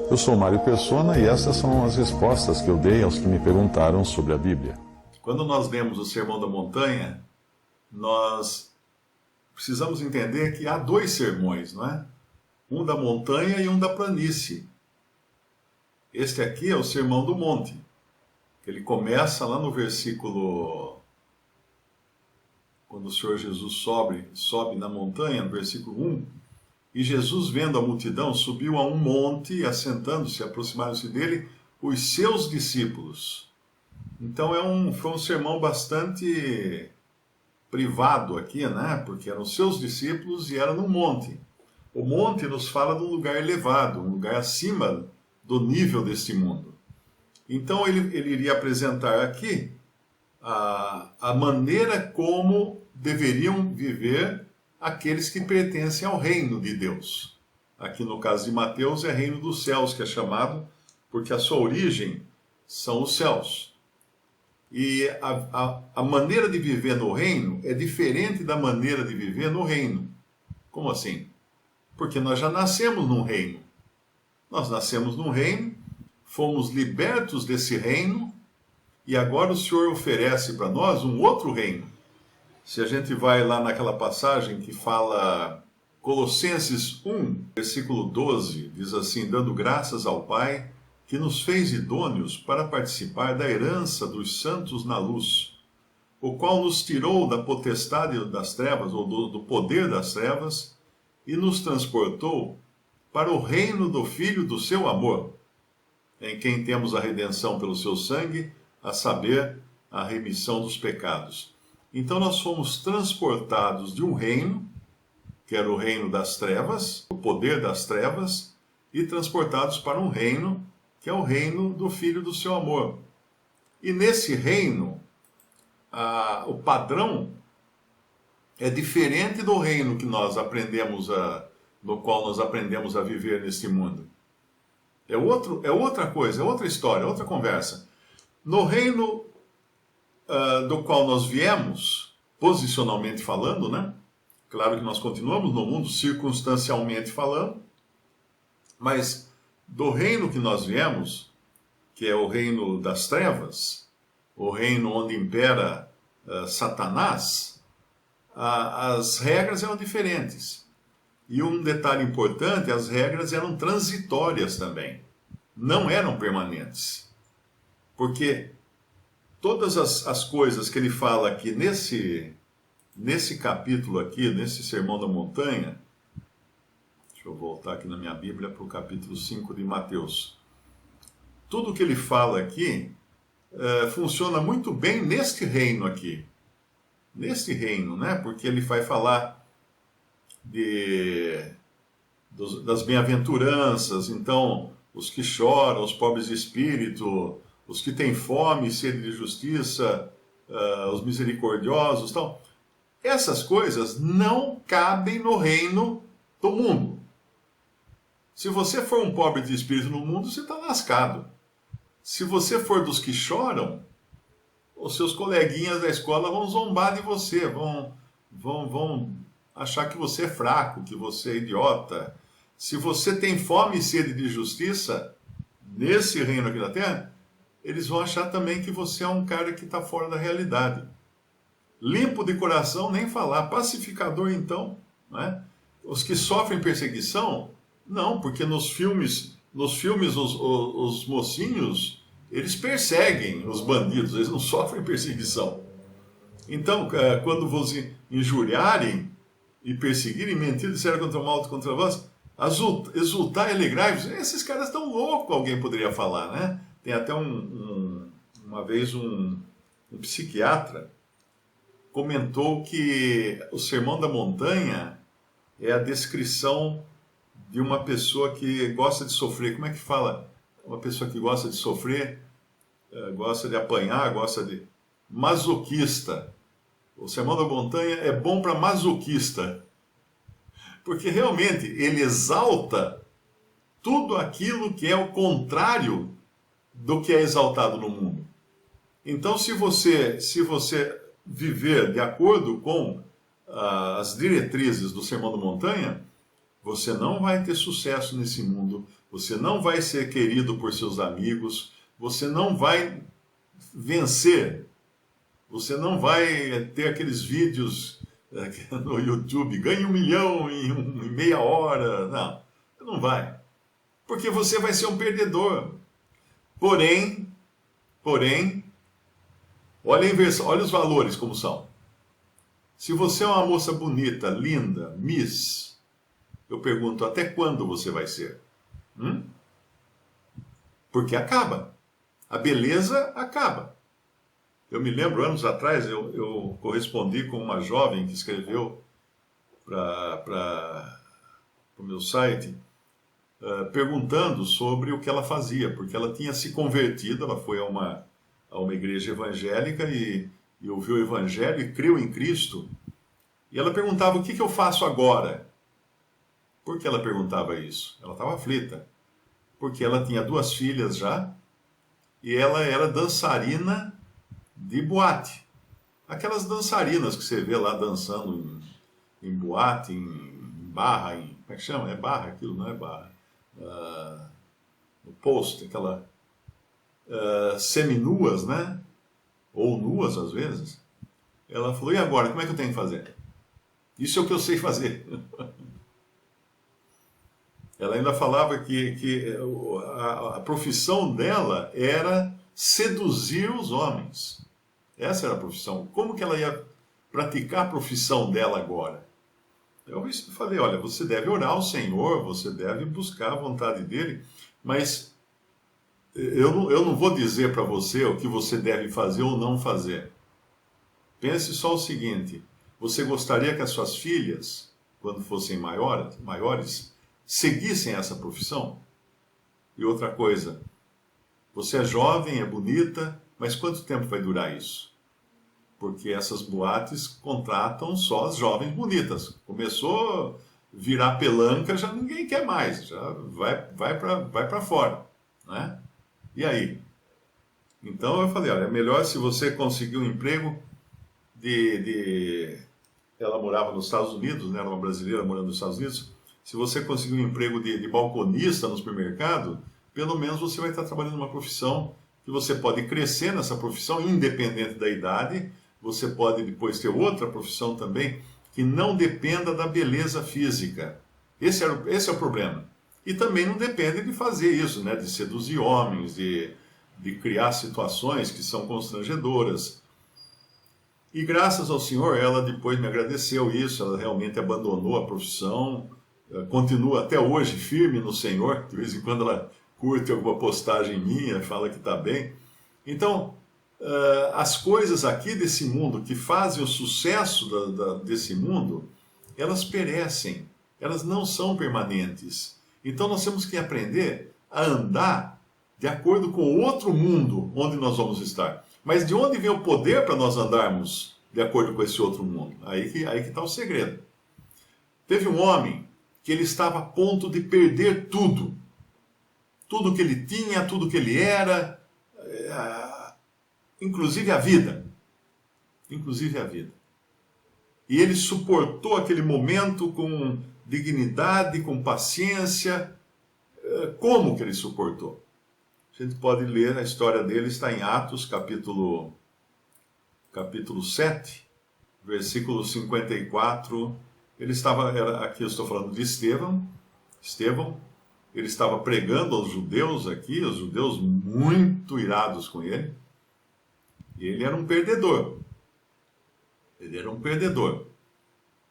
Eu sou Mário Persona e essas são as respostas que eu dei aos que me perguntaram sobre a Bíblia. Quando nós lemos o Sermão da Montanha, nós precisamos entender que há dois sermões, não é? Um da montanha e um da planície. Este aqui é o Sermão do Monte. Ele começa lá no versículo... Quando o Senhor Jesus sobe na montanha, no versículo 1. E Jesus, vendo a multidão, subiu a um monte e, assentando-se, aproximaram-se dele os seus discípulos. Então foi um sermão bastante privado aqui, né? Porque eram os seus discípulos e era no monte. O monte nos fala de um lugar elevado, um lugar acima do nível deste mundo. Então ele iria apresentar aqui a maneira como deveriam viver aqueles que pertencem ao reino de Deus. Aqui no caso de Mateus é reino dos céus que é chamado, porque a sua origem são os céus. E a maneira de viver no reino é diferente da maneira de viver no reino. Como assim? Porque nós já nascemos num reino. Nós nascemos num reino, fomos libertos desse reino, e agora o Senhor oferece para nós um outro reino. Se a gente vai lá naquela passagem que fala, Colossenses 1, versículo 12, diz assim: dando graças ao Pai, que nos fez idôneos para participar da herança dos santos na luz, o qual nos tirou da potestade das trevas, ou do poder das trevas, e nos transportou para o reino do Filho do seu amor, em quem temos a redenção pelo seu sangue, a saber, a remissão dos pecados. Então nós fomos transportados de um reino, que era o reino das trevas, o poder das trevas, e transportados para um reino, que é o reino do Filho do seu amor. E nesse reino, o padrão é diferente do reino que nós aprendemos no qual nós aprendemos a viver neste mundo. É outra coisa, é outra história, é outra conversa. No reino do qual nós viemos, posicionalmente falando, né? Claro que nós continuamos no mundo circunstancialmente falando, mas do reino que nós viemos, que é o reino das trevas, o reino onde impera Satanás, as regras eram diferentes. E um detalhe importante, as regras eram transitórias também, não eram permanentes. Porque todas as coisas que ele fala aqui nesse capítulo aqui, nesse Sermão da Montanha, deixa eu voltar aqui na minha Bíblia para o capítulo 5 de Mateus. Tudo que ele fala aqui funciona muito bem neste reino aqui. Neste reino, né? Porque ele vai falar das bem-aventuranças, então, os que choram, os pobres de espírito, os que têm fome e sede de justiça, os misericordiosos, tal. Essas coisas não cabem no reino do mundo. Se você for um pobre de espírito no mundo, você está lascado. Se você for dos que choram, os seus coleguinhas da escola vão zombar de você, vão achar que você é fraco, que você é idiota. Se você tem fome e sede de justiça, nesse reino aqui da terra, eles vão achar também que você é um cara que está fora da realidade. Limpo de coração, nem falar. Pacificador, então, né? Os que sofrem perseguição, não, porque nos filmes os mocinhos, eles perseguem os bandidos, eles não sofrem perseguição. Então, quando vos injuriarem e perseguirem, mentir, disseram contra o mal contra vós, exultar e alegrai-vos. Esses caras estão loucos, alguém poderia falar, né? Tem até uma vez um psiquiatra comentou que o Sermão da Montanha é a descrição de uma pessoa que gosta de sofrer. Como é que fala? Uma pessoa que gosta de sofrer, gosta de apanhar, gosta de... masoquista. O Sermão da Montanha é bom para masoquista, porque realmente ele exalta tudo aquilo que é o contrário do que é exaltado no mundo. Então, se você viver de acordo com as diretrizes do Sermão da Montanha, você não vai ter sucesso nesse mundo, você não vai ser querido por seus amigos, você não vai vencer, você não vai ter aqueles vídeos no YouTube, ganhe 1 milhão em meia hora. Não, não vai. Porque você vai ser um perdedor. Porém, olha a inversão, olha os valores como são. Se você é uma moça bonita, linda, Miss, eu pergunto, até quando você vai ser? Porque acaba. A beleza acaba. Eu me lembro, anos atrás, eu correspondi com uma jovem que escreveu para o meu site, perguntando sobre o que ela fazia, porque ela tinha se convertido, ela foi a uma igreja evangélica e ouviu o evangelho e creu em Cristo. E ela perguntava, o que eu faço agora? Por que ela perguntava isso? Ela estava aflita, porque ela tinha 2 filhas já, e ela era dançarina de boate. Aquelas dançarinas que você vê lá dançando em boate, em barra, como é que chama? É barra aquilo, não é barra. No post, aquela seminuas, né? Ou nuas às vezes. Ela falou, e agora, como é que eu tenho que fazer? Isso é o que eu sei fazer. Ela ainda falava que a profissão dela era seduzir os homens. Essa era a profissão. Como que ela ia praticar a profissão dela agora? Eu falei, olha, você deve orar ao Senhor, você deve buscar a vontade dele, mas eu não vou dizer para você o que você deve fazer ou não fazer. Pense só o seguinte, você gostaria que as suas filhas, quando fossem maiores, seguissem essa profissão? E outra coisa, você é jovem, é bonita, mas quanto tempo vai durar isso? Porque essas boates contratam só as jovens bonitas. Começou a virar pelanca, já ninguém quer mais, já vai para fora, né? E aí? Então eu falei, olha, é melhor se você conseguir um emprego Ela morava nos Estados Unidos, né? Era uma brasileira morando nos Estados Unidos. Se você conseguir um emprego de balconista no supermercado, pelo menos você vai estar trabalhando numa profissão que você pode crescer nessa profissão, independente da idade. Você pode depois ter outra profissão também que não dependa da beleza física. Esse é o problema. E também não depende de fazer isso, né? De seduzir homens, de criar situações que são constrangedoras. E graças ao Senhor, ela depois me agradeceu isso, ela realmente abandonou a profissão, continua até hoje firme no Senhor, de vez em quando ela curte alguma postagem minha, fala que está bem. Então, as coisas aqui desse mundo que fazem o sucesso desse mundo, elas perecem, elas não são permanentes. Então nós temos que aprender a andar de acordo com o outro mundo onde nós vamos estar. Mas de onde vem o poder para nós andarmos de acordo com esse outro mundo? Aí que está o segredo. Teve um homem que ele estava a ponto de perder tudo. Tudo que ele tinha, tudo que ele era, inclusive a vida. Inclusive a vida. E ele suportou aquele momento com dignidade, com paciência. Como que ele suportou? A gente pode ler a história dele, está em Atos, capítulo 7, versículo 54. Ele estava, aqui eu estou falando de Estevão, ele estava pregando aos judeus aqui, os judeus muito irados com ele, e ele era um perdedor.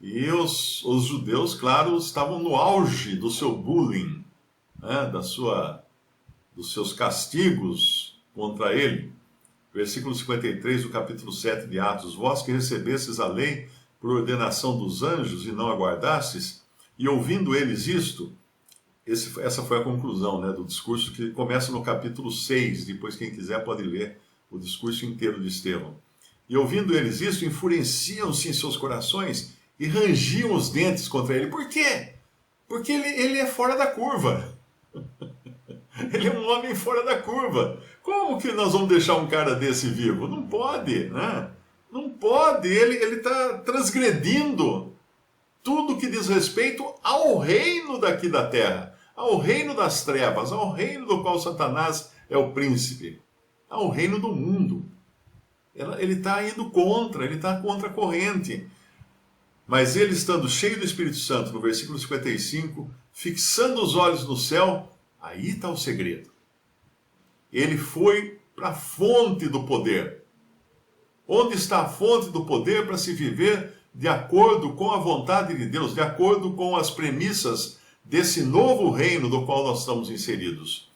E os judeus, claro, estavam no auge do seu bullying, né, dos seus castigos contra ele. Versículo 53 do capítulo 7 de Atos. Vós que recebestes a lei por ordenação dos anjos e não aguardastes, e ouvindo eles isto, essa foi a conclusão, né, do discurso que começa no capítulo 6, depois quem quiser pode ler o discurso inteiro de Estevão. E ouvindo eles isto, enfureciam-se em seus corações e rangiam os dentes contra ele. Por quê? Porque ele é fora da curva. Ele é um homem fora da curva. Como que nós vamos deixar um cara desse vivo? Não pode, né? Não pode. Ele está transgredindo tudo que diz respeito ao reino daqui da terra, ao reino das trevas, ao reino do qual Satanás é o príncipe, ao reino do mundo. Ele está indo contra, ele está contra a corrente. Mas ele, estando cheio do Espírito Santo, no versículo 55, fixando os olhos no céu, aí está o segredo. Ele foi para a fonte do poder. Onde está a fonte do poder para se viver de acordo com a vontade de Deus, de acordo com as premissas desse novo reino do qual nós estamos inseridos?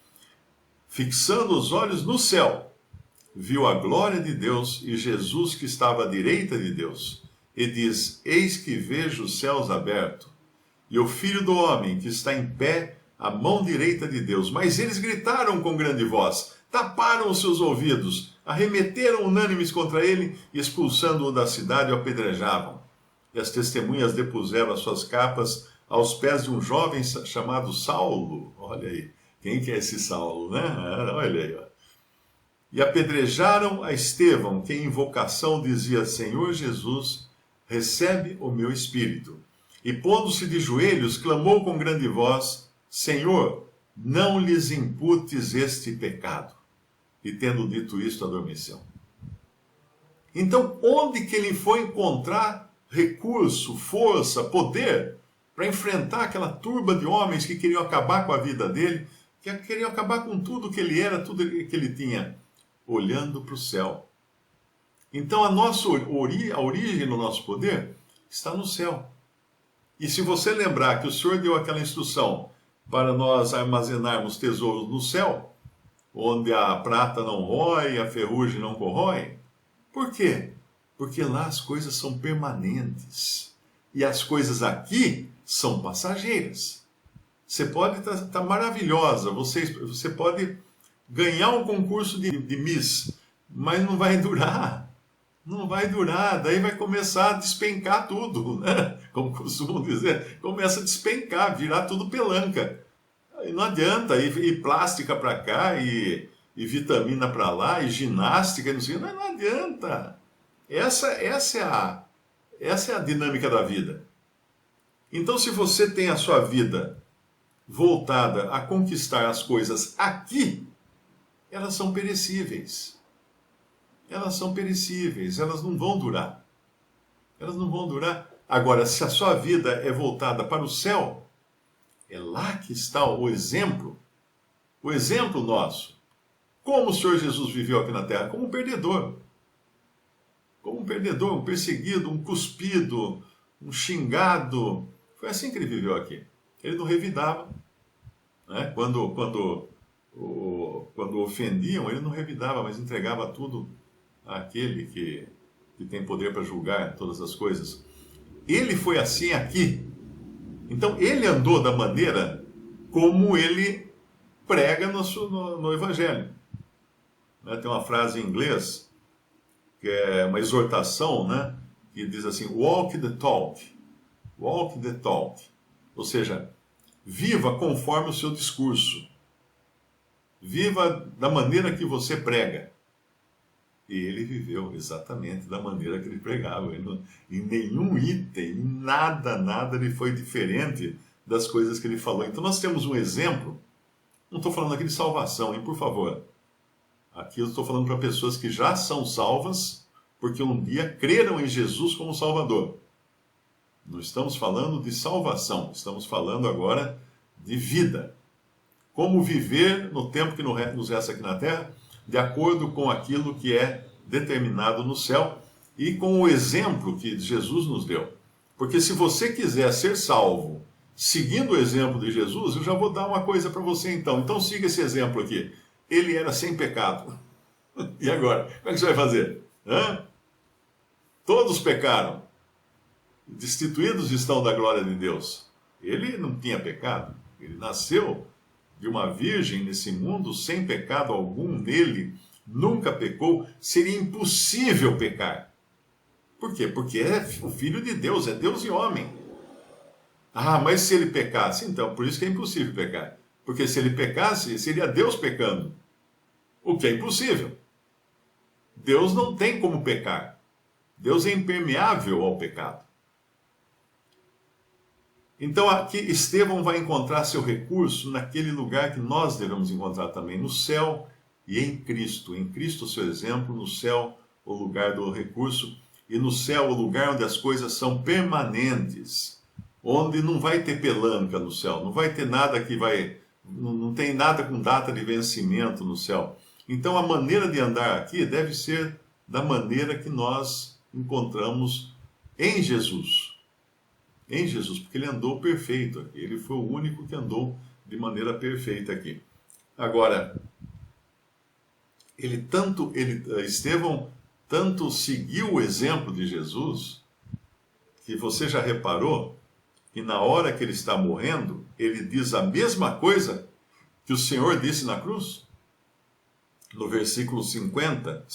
Fixando os olhos no céu, viu a glória de Deus e Jesus que estava à direita de Deus. E diz: Eis que vejo os céus abertos, e o Filho do Homem que está em pé à mão direita de Deus. Mas eles gritaram com grande voz, taparam os seus ouvidos, arremeteram unânimes contra ele, e expulsando-o da cidade, o apedrejavam. E as testemunhas depuseram as suas capas aos pés de um jovem chamado Saulo. Olha aí, quem que é esse Saulo, né? Olha aí, ó. E apedrejaram a Estevão, que em invocação dizia: Senhor Jesus, recebe o meu espírito. E pondo-se de joelhos, clamou com grande voz: Senhor, não lhes imputes este pecado. E tendo dito isto, adormeceu. Então, onde que ele foi encontrar recurso, força, poder para enfrentar aquela turba de homens que queriam acabar com a vida dele, que queriam acabar com tudo que ele era, tudo que ele tinha? Olhando para o céu. Então a origem do nosso poder está no céu. E se você lembrar que o Senhor deu aquela instrução para nós armazenarmos tesouros no céu, onde a prata não rói, a ferrugem não corrói, por quê? Porque lá as coisas são permanentes. E as coisas aqui são passageiras. Você pode estar maravilhosa, você pode ganhar um concurso de Miss, mas não vai durar. Não vai durar, daí vai começar a despencar tudo, né? Como costumam dizer, começa a despencar, virar tudo pelanca. Aí não adianta, e plástica para cá, e vitamina para lá, e ginástica, não sei, não adianta. Essa é a dinâmica da vida. Então, se você tem a sua vida voltada a conquistar as coisas aqui, elas são perecíveis. Elas são perecíveis, elas não vão durar. Elas não vão durar. Agora, se a sua vida é voltada para o céu, é lá que está o exemplo nosso. Como o Senhor Jesus viveu aqui na terra? Como um perdedor. Como um perdedor, um perseguido, um cuspido, um xingado. Foi assim que ele viveu aqui. Ele não revidava. Né? Quando ofendiam, ele não revidava, mas entregava tudo àquele que tem poder para julgar todas as coisas. Ele foi assim aqui. Então, ele andou da maneira como ele prega no Evangelho. Né? Tem uma frase em inglês, que é uma exortação, né? Que diz assim: walk the talk. Walk the talk. Ou seja, viva conforme o seu discurso. Viva da maneira que você prega. E ele viveu exatamente da maneira que ele pregava. Em nenhum item, em nada lhe foi diferente das coisas que ele falou. Então nós temos um exemplo. Não estou falando aqui de salvação, hein, por favor. Aqui eu estou falando para pessoas que já são salvas, porque um dia creram em Jesus como Salvador. Não estamos falando de salvação, estamos falando agora de vida. Como viver no tempo que nos resta aqui na terra, de acordo com aquilo que é determinado no céu e com o exemplo que Jesus nos deu. Porque se você quiser ser salvo seguindo o exemplo de Jesus, eu já vou dar uma coisa para você então. Então siga esse exemplo aqui. Ele era sem pecado. E agora? Como é que você vai fazer? Todos pecaram. Destituídos estão da glória de Deus. Ele não tinha pecado. Ele nasceu de uma virgem nesse mundo sem pecado algum nele, nunca pecou, seria impossível pecar. Por quê? Porque é o Filho de Deus, é Deus e homem. Ah, mas se ele pecasse, então, por isso que é impossível pecar. Porque se ele pecasse, seria Deus pecando. O que é impossível. Deus não tem como pecar. Deus é impermeável ao pecado. Então aqui Estevão vai encontrar seu recurso naquele lugar que nós devemos encontrar também, no céu e em Cristo. Em Cristo, seu exemplo, no céu, o lugar do recurso, e no céu, o lugar onde as coisas são permanentes, onde não vai ter pelanca no céu, não vai ter nada que vai. Não tem nada com data de vencimento no céu. Então a maneira de andar aqui deve ser da maneira que nós encontramos em Jesus. Em Jesus, porque ele andou perfeito aqui. Ele foi o único que andou de maneira perfeita aqui. Agora, Estevão tanto seguiu o exemplo de Jesus, que você já reparou que na hora que ele está morrendo, ele diz a mesma coisa que o Senhor disse na cruz? No versículo 60,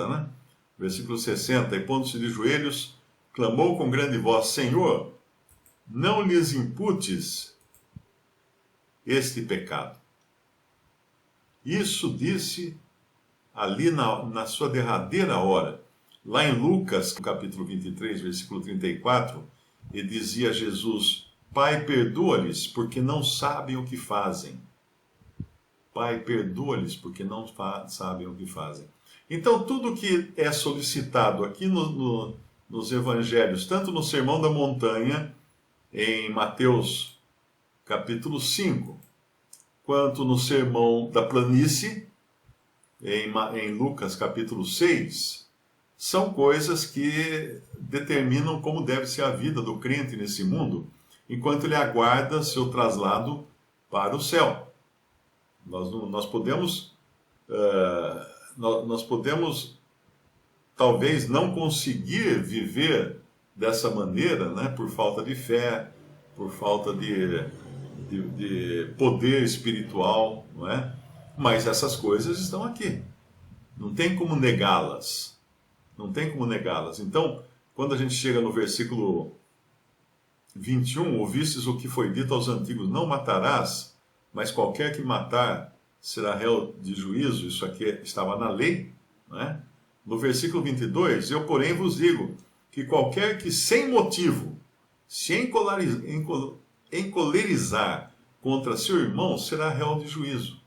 né? Versículo 60, e pondo-se de joelhos, clamou com grande voz: Senhor, não lhes imputes este pecado. Isso disse ali na sua derradeira hora. Lá em Lucas, capítulo 23, versículo 34, e dizia Jesus: Pai, perdoa-lhes, porque não sabem o que fazem. Pai, perdoa-lhes, porque não sabem o que fazem. Então, tudo que é solicitado aqui nos evangelhos, tanto no Sermão da Montanha, em Mateus capítulo 5, quanto no Sermão da Planície, em Lucas capítulo 6, são coisas que determinam como deve ser a vida do crente nesse mundo, enquanto ele aguarda seu traslado para o céu. Nós podemos talvez não conseguir viver dessa maneira, né, por falta de fé, por falta de poder espiritual, não é? Mas essas coisas estão aqui. Não tem como negá-las. Não tem como negá-las. Então, quando a gente chega no versículo 21, ouvistes o que foi dito aos antigos: não matarás, mas qualquer que matar será réu de juízo. Isso aqui estava na lei, não é? No versículo 22, eu, porém, vos digo que qualquer que sem motivo se encolerizar contra seu irmão será réu de juízo.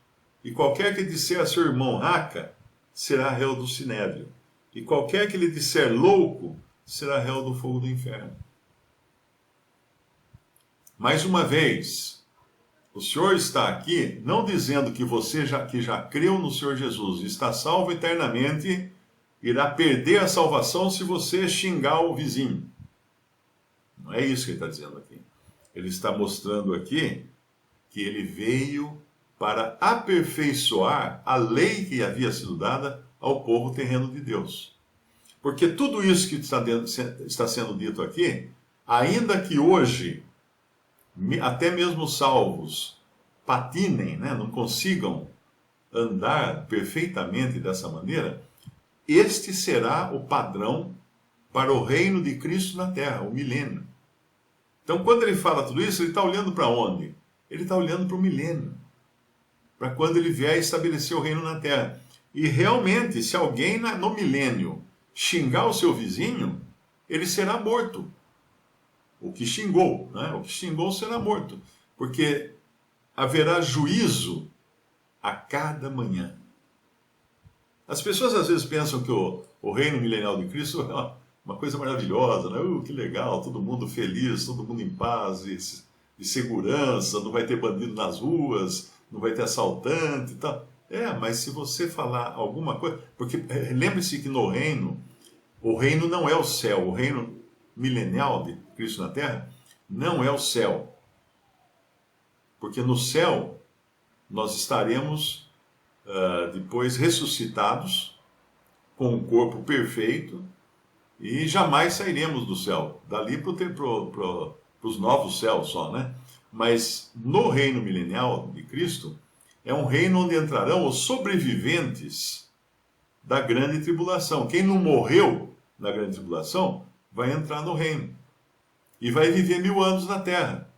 E qualquer que disser a seu irmão raca será réu do sinédrio. E qualquer que lhe disser louco será réu do fogo do inferno. Mais uma vez, o Senhor está aqui não dizendo que você que já creu no Senhor Jesus e está salvo eternamente, irá perder a salvação se você xingar o vizinho. Não é isso que ele está dizendo aqui. Ele está mostrando aqui que ele veio para aperfeiçoar a lei que havia sido dada ao povo terreno de Deus. Porque tudo isso que está sendo dito aqui, ainda que hoje até mesmo salvos patinem, né, não consigam andar perfeitamente dessa maneira, este será o padrão para o reino de Cristo na Terra, o milênio. Então, quando ele fala tudo isso, ele está olhando para onde? Ele está olhando para o milênio, para quando ele vier estabelecer o reino na Terra. E realmente, se alguém no milênio xingar o seu vizinho, ele será morto. O que xingou, né? O que xingou será morto, porque haverá juízo a cada manhã. As pessoas às vezes pensam que o reino milenial de Cristo é uma coisa maravilhosa, né? Que legal, todo mundo feliz, todo mundo em paz e segurança, não vai ter bandido nas ruas, não vai ter assaltante e tal. Mas se você falar alguma coisa... Porque lembre-se que no reino, o reino não é o céu, o reino milenial de Cristo na Terra não é o céu. Porque no céu nós estaremos depois ressuscitados com um corpo perfeito e jamais sairemos do céu. Dali para os novos céus só, né? Mas no reino milenial de Cristo é um reino onde entrarão os sobreviventes da grande tribulação. Quem não morreu na grande tribulação vai entrar no reino e vai viver 1000 anos na terra.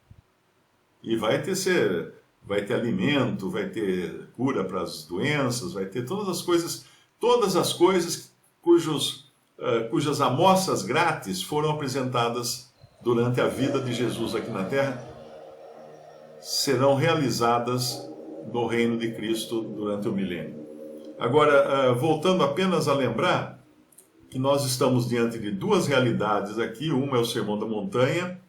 E vai ter alimento, vai ter cura para as doenças, vai ter todas as coisas cujas amostras grátis foram apresentadas durante a vida de Jesus aqui na terra serão realizadas no reino de Cristo durante o milênio. Agora, voltando apenas a lembrar que nós estamos diante de duas realidades aqui. Uma é o Sermão da Montanha,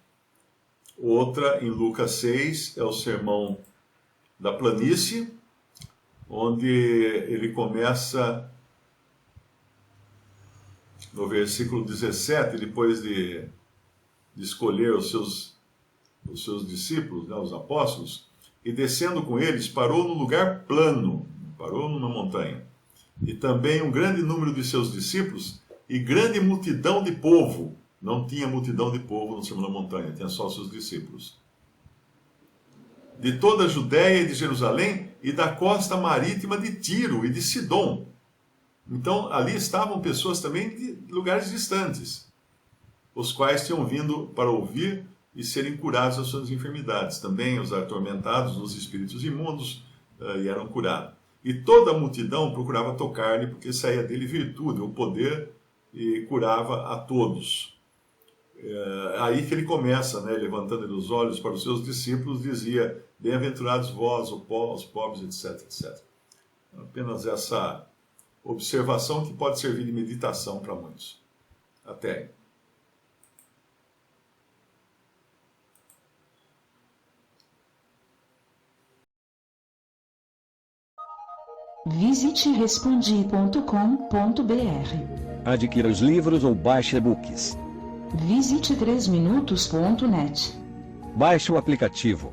outra, em Lucas 6, é o Sermão da Planície, onde ele começa no versículo 17, depois de escolher os seus discípulos, né, os apóstolos, e descendo com eles, parou no lugar plano, parou numa montanha, e também um grande número de seus discípulos e grande multidão de povo. Não tinha multidão de povo no Sermão da Montanha, tinha só os seus discípulos. De toda a Judéia e de Jerusalém e da costa marítima de Tiro e de Sidom. Então, ali estavam pessoas também de lugares distantes, os quais tinham vindo para ouvir e serem curados das suas enfermidades. Também os atormentados dos espíritos imundos e eram curados. E toda a multidão procurava tocar-lhe, porque saía dele virtude, o poder, e curava a todos. Aí que ele começa, né, levantando os olhos para os seus discípulos, dizia: bem-aventurados vós, os pobres, etc, etc. Apenas essa observação que pode servir de meditação para muitos. Até aí. Visite respondi.com.br. Adquira os livros ou baixe e-books. Visite 3minutos.net. Baixe o aplicativo.